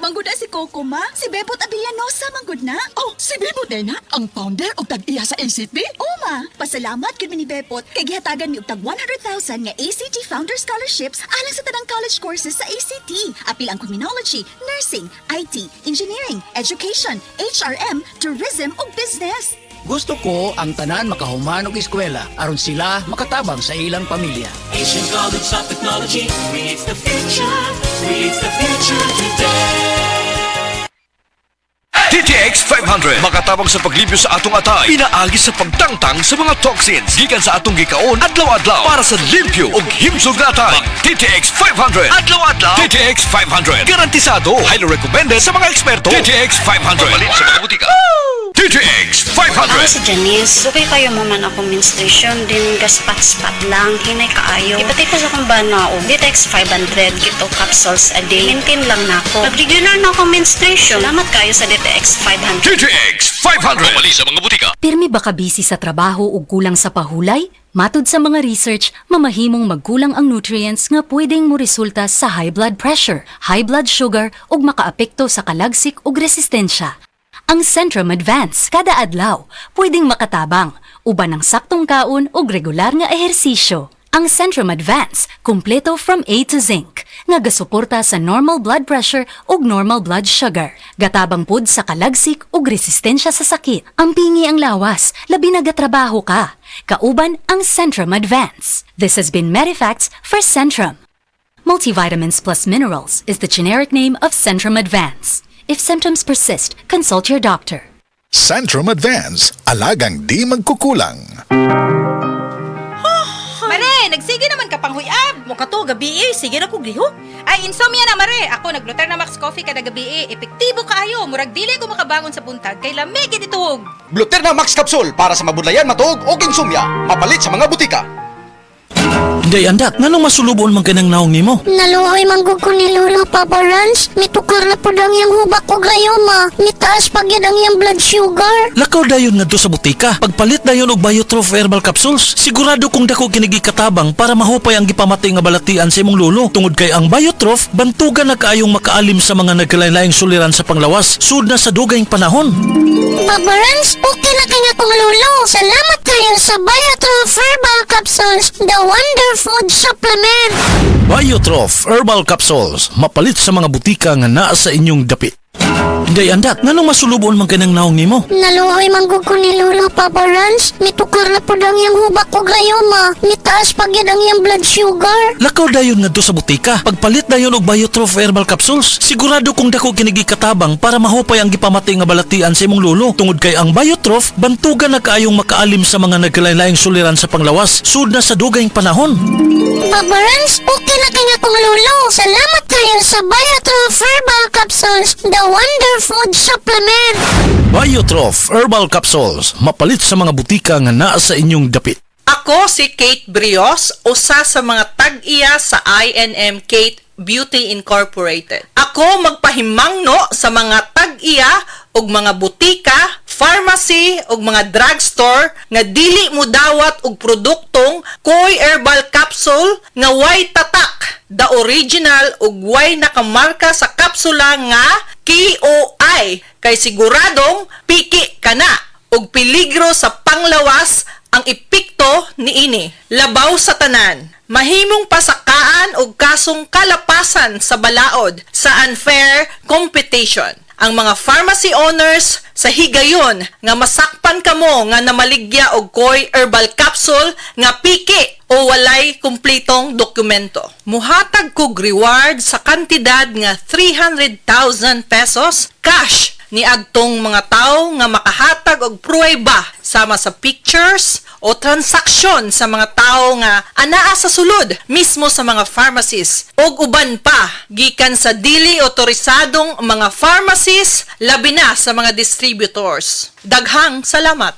mangguna si Coco, ma. Si Bebot Abilianosa, manggod na. Oh, si Bebot na ang founder o tag-iya sa ACT? Oo, ma. Pasalamat kami ni Bebot kay gihatagan ni og tag 100,000 nga ACT Founder Scholarships alang sa tanang college courses sa ACT. Apil ang criminology, nursing, IT, engineering, education, HRM, tourism ug business. Gusto ko ang tanan makahuman og eskwela aron sila makatabang sa ilang pamilya. Asian College of Technology creates the future today. TTX 500 makatabang sa paglibyo sa atong atay, pinaagi sa pagtangtang sa mga toxins gikan sa atong gikaon adlaw-adlaw para sa limpyo ug himsog na atay. TTX 500 adlaw-adlaw. TTX 500 garantisado, highly recommended sa mga eksperto. TTX 500 mabalin sa mga butika. TTX 500. Ako si Janice. Sukay kayo mo man ako menstruation din gaspat-spat lang. Hinay kaayo. Ipatay ko sa kong bana o. DTX 500 kito capsules a day. Maintain lang na ako. Pag-regular na ako menstruation. Salamat kayo sa DTX 500. TTX 500 mabalin sa mga butika. Pirmi ba ka busy sa trabaho o kulang sa pahulay? Matud sa mga research, mamahimong magkulang ang nutrients nga pwedeng mo resulta sa high blood pressure, high blood sugar ug makaapekto sa kalagsik ug resistensya. Ang Centrum Advance kada adlaw pwedeng makatabang uban ng saktong kaon ug regular nga ehersisyo. Ang Centrum Advance kumpleto from A to Zinc nga gasuporta sa normal blood pressure ug normal blood sugar. Gatabang pud sa kalagsik ug resistensya sa sakit. Ampingi ang lawas, labi na gatrabaho ka. Kauban ang Centrum Advance. This has been Medifacts for Centrum. Multivitamins plus minerals is the generic name of Centrum Advance. If symptoms persist, consult your doctor. Centrum Advance, alagang di magkukulang. Mare, nagsige naman ka pang huyab. Mukha to, gabi sige na kong lihok. Ay, insomnia na, Mare. Ako, nag-Glutar na Max Coffee kada gabi Epektibo kaayo. Murag dili ko makabangon sa buntag. Kay lamig itog. Gluterna Max Capsule para sa mabudlayan, matuog o insomnia. Mapalit sa mga butika. Day andak, nganong masulubon man kanang naong nimo? Naluhoy manggug ko ni Lolo Papa Rans. Mitukar na po lang yung hubak ko gayoma. Mitaas pag yan ang yung blood sugar. Lakaw dayon ngadto sa butika. Pagpalit dayon og Biotrof herbal capsules. Sigurado kung dako kinigi katabang para mahupay ang gipamati nga balatian sa imong lolo. Tungod kay ang Biotrof bantugan na kaayong makaalim sa mga nagkalain-laing suliran sa panglawas. Sud na sa dugayng panahon. Papa Rans, okay na kanya kong lolo. Salamat kayo sa Biotrof herbal capsules. The wonder food supplement. Biotrof herbal capsules. Mapalit sa mga butika nga naa sa inyong dapit. Day andak, nganong masulubon man kanang naong nimo? Naluhoy manggug ko ni Lolo Papa Rans. Mitukar na po lang yung hubak ko gayoma. Mitaas pag yan ang yung blood sugar. Lakaw dayon ngadto sa butika. Pagpalit dayon og Biotrof herbal capsules. Sigurado kung dako kinigi katabang para mahupay ang gipamati nga balatian sa imong lolo. Tungod kay ang Biotrof bantugan na kaayong makaalim sa mga nagkalain-laing suliran sa panglawas. Sud na sa dugayng panahon. Papa Rans, okay na kanya kong lolo. Salamat kayo sa Biotrof herbal capsules. The wonder food supplement. Biotrof herbal capsules. Mapalit sa mga butika nga naa sa inyong dapit. Ako si Kate Brios, usa sa mga tag-iya sa INM Kate Beauty Incorporated. Ako magpahimangno sa mga tag-iya ug mga butika, pharmacy ug mga drugstore nga dili mo dawat og produktong Koy Herbal Capsule nga way tatak, the original ug way nakamarka sa kapsula nga KOI kay siguradong piki kana ug peligro sa panglawas ang epekto niini. Labaw sa tanan, mahimong pasakaan og kasong kalapasan sa balaod sa unfair competition. Ang mga pharmacy owners sa higayon nga masakpan kamo nga namaligya og Koy Herbal Capsule nga piki o walay kumpletong dokumento. Muhatag kog reward sa kantidad nga 300,000 pesos cash ni agtong mga tao nga makahatag og pruweba sama sa pictures o transaksyon sa mga tao nga anaa sa sulod mismo sa mga pharmacies og uban pa gikan sa dili otorisadong mga pharmacies labi na sa mga distributors. Daghang salamat.